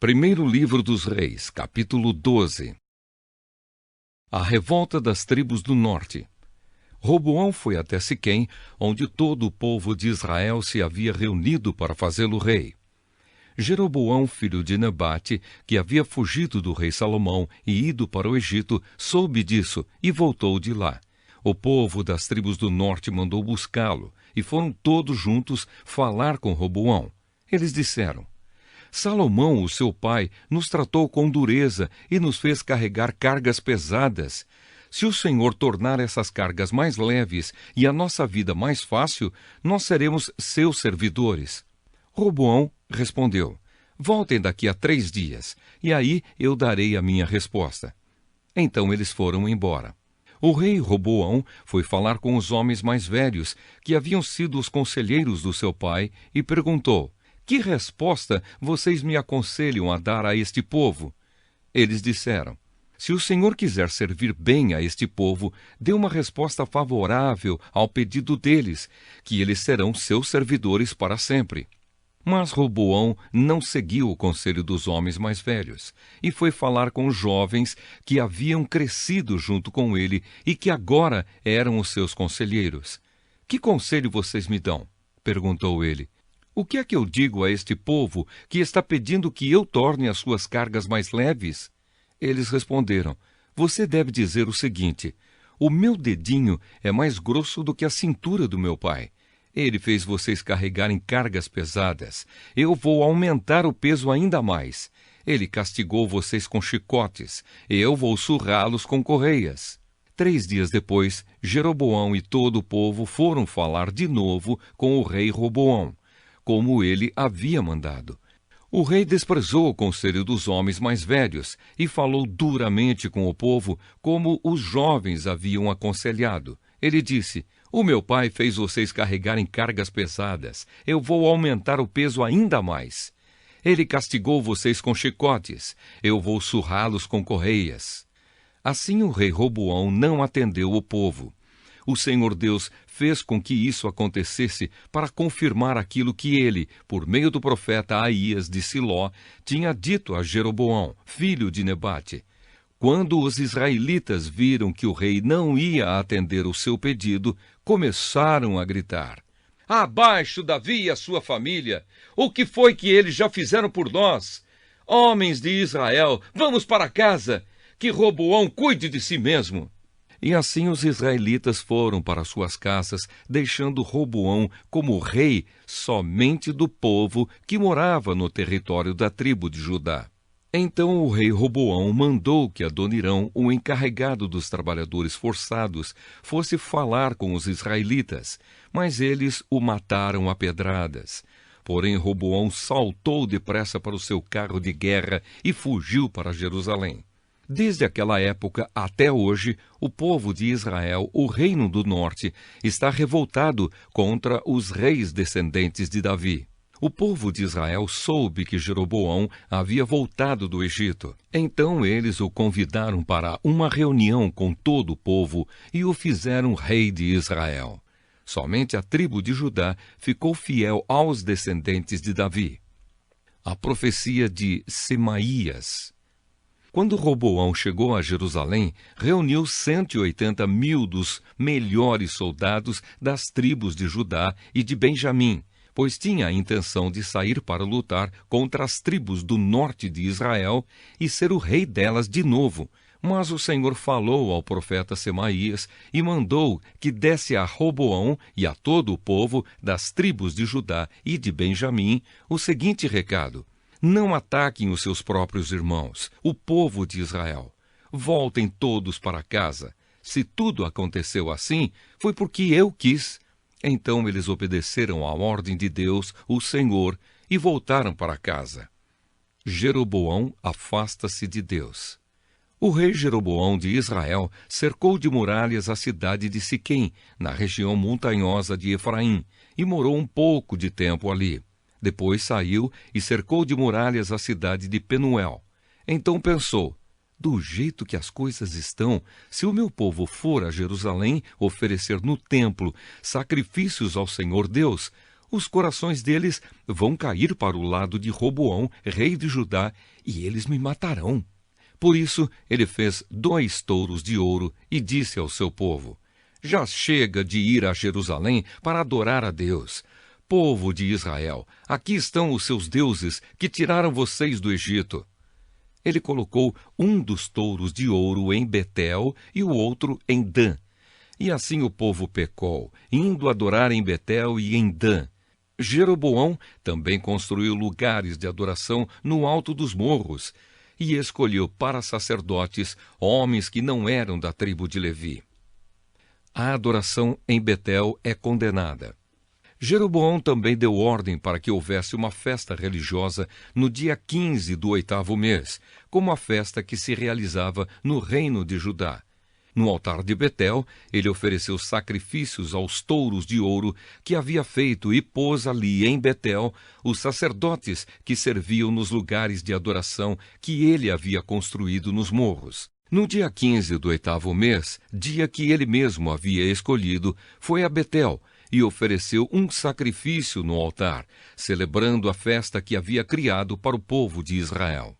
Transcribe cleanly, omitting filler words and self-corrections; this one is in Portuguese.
Primeiro livro dos Reis, capítulo 12. A revolta das tribos do norte. Roboão foi até Siquém, onde todo o povo de Israel se havia reunido para fazê-lo rei. Jeroboão, filho de Nebate, que havia fugido do rei Salomão e ido para o Egito, soube disso e voltou de lá. O povo das tribos do norte mandou buscá-lo, e foram todos juntos falar com Roboão. Eles disseram: Salomão, o seu pai, nos tratou com dureza e nos fez carregar cargas pesadas. Se o Senhor tornar essas cargas mais leves e a nossa vida mais fácil, nós seremos seus servidores. Roboão respondeu: Voltem daqui a 3 dias, e aí eu darei a minha resposta. Então eles foram embora. O rei Roboão foi falar com os homens mais velhos, que haviam sido os conselheiros do seu pai, e perguntou: Que resposta vocês me aconselham a dar a este povo? Eles disseram: Se o Senhor quiser servir bem a este povo, dê uma resposta favorável ao pedido deles, que eles serão seus servidores para sempre. Mas Roboão não seguiu o conselho dos homens mais velhos, e foi falar com os jovens que haviam crescido junto com ele e que agora eram os seus conselheiros. Que conselho vocês me dão? Perguntou ele. O que é que eu digo a este povo que está pedindo que eu torne as suas cargas mais leves? Eles responderam: Você deve dizer o seguinte: O meu dedinho é mais grosso do que a cintura do meu pai. Ele fez vocês carregarem cargas pesadas. Eu vou aumentar o peso ainda mais. Ele castigou vocês com chicotes. Eu vou surrá-los com correias. 3 dias depois, Jeroboão e todo o povo foram falar de novo com o rei Roboão, como ele havia mandado. O rei desprezou o conselho dos homens mais velhos e falou duramente com o povo, como os jovens haviam aconselhado. Ele disse: O meu pai fez vocês carregarem cargas pesadas. Eu vou aumentar o peso ainda mais. Ele castigou vocês com chicotes. Eu vou surrá-los com correias. Assim o rei Roboão não atendeu o povo. O Senhor Deus fez com que isso acontecesse para confirmar aquilo que ele, por meio do profeta Aías de Siló, tinha dito a Jeroboão, filho de Nebate. Quando os israelitas viram que o rei não ia atender o seu pedido, começaram a gritar: Abaixo Davi e a sua família! O que foi que eles já fizeram por nós? Homens de Israel, vamos para casa! Que Roboão cuide de si mesmo! E assim os israelitas foram para suas casas, deixando Roboão como rei somente do povo que morava no território da tribo de Judá. Então o rei Roboão mandou que Adonirão, o encarregado dos trabalhadores forçados, fosse falar com os israelitas, mas eles o mataram a pedradas. Porém Roboão saltou depressa para o seu carro de guerra e fugiu para Jerusalém. Desde aquela época até hoje, o povo de Israel, o reino do norte, está revoltado contra os reis descendentes de Davi. O povo de Israel soube que Jeroboão havia voltado do Egito. Então eles o convidaram para uma reunião com todo o povo e o fizeram rei de Israel. Somente a tribo de Judá ficou fiel aos descendentes de Davi. A profecia de Semaías. Quando Roboão chegou a Jerusalém, reuniu 180 mil dos melhores soldados das tribos de Judá e de Benjamim, pois tinha a intenção de sair para lutar contra as tribos do norte de Israel e ser o rei delas de novo. Mas o Senhor falou ao profeta Semaías e mandou que desse a Roboão e a todo o povo das tribos de Judá e de Benjamim o seguinte recado: Não ataquem os seus próprios irmãos, o povo de Israel. Voltem todos para casa. Se tudo aconteceu assim, foi porque eu quis. Então eles obedeceram à ordem de Deus, o Senhor, e voltaram para casa. Jeroboão afasta-se de Deus. O rei Jeroboão de Israel cercou de muralhas a cidade de Siquém, na região montanhosa de Efraim, e morou um pouco de tempo ali. Depois saiu e cercou de muralhas a cidade de Penuel. Então pensou: do jeito que as coisas estão, se o meu povo for a Jerusalém oferecer no templo sacrifícios ao Senhor Deus, os corações deles vão cair para o lado de Roboão, rei de Judá, e eles me matarão. Por isso, ele fez 2 touros de ouro e disse ao seu povo: já chega de ir a Jerusalém para adorar a Deus. Povo de Israel, aqui estão os seus deuses que tiraram vocês do Egito. Ele colocou um dos touros de ouro em Betel e o outro em Dan. E assim o povo pecou, indo adorar em Betel e em Dan. Jeroboão também construiu lugares de adoração no alto dos morros e escolheu para sacerdotes homens que não eram da tribo de Levi. A adoração em Betel é condenada. Jeroboão também deu ordem para que houvesse uma festa religiosa no dia 15 do 8º mês, como a festa que se realizava no reino de Judá. No altar de Betel, ele ofereceu sacrifícios aos touros de ouro que havia feito e pôs ali em Betel os sacerdotes que serviam nos lugares de adoração que ele havia construído nos morros. No dia 15 do 8º mês, dia que ele mesmo havia escolhido, foi a Betel e ofereceu um sacrifício no altar, celebrando a festa que havia criado para o povo de Israel.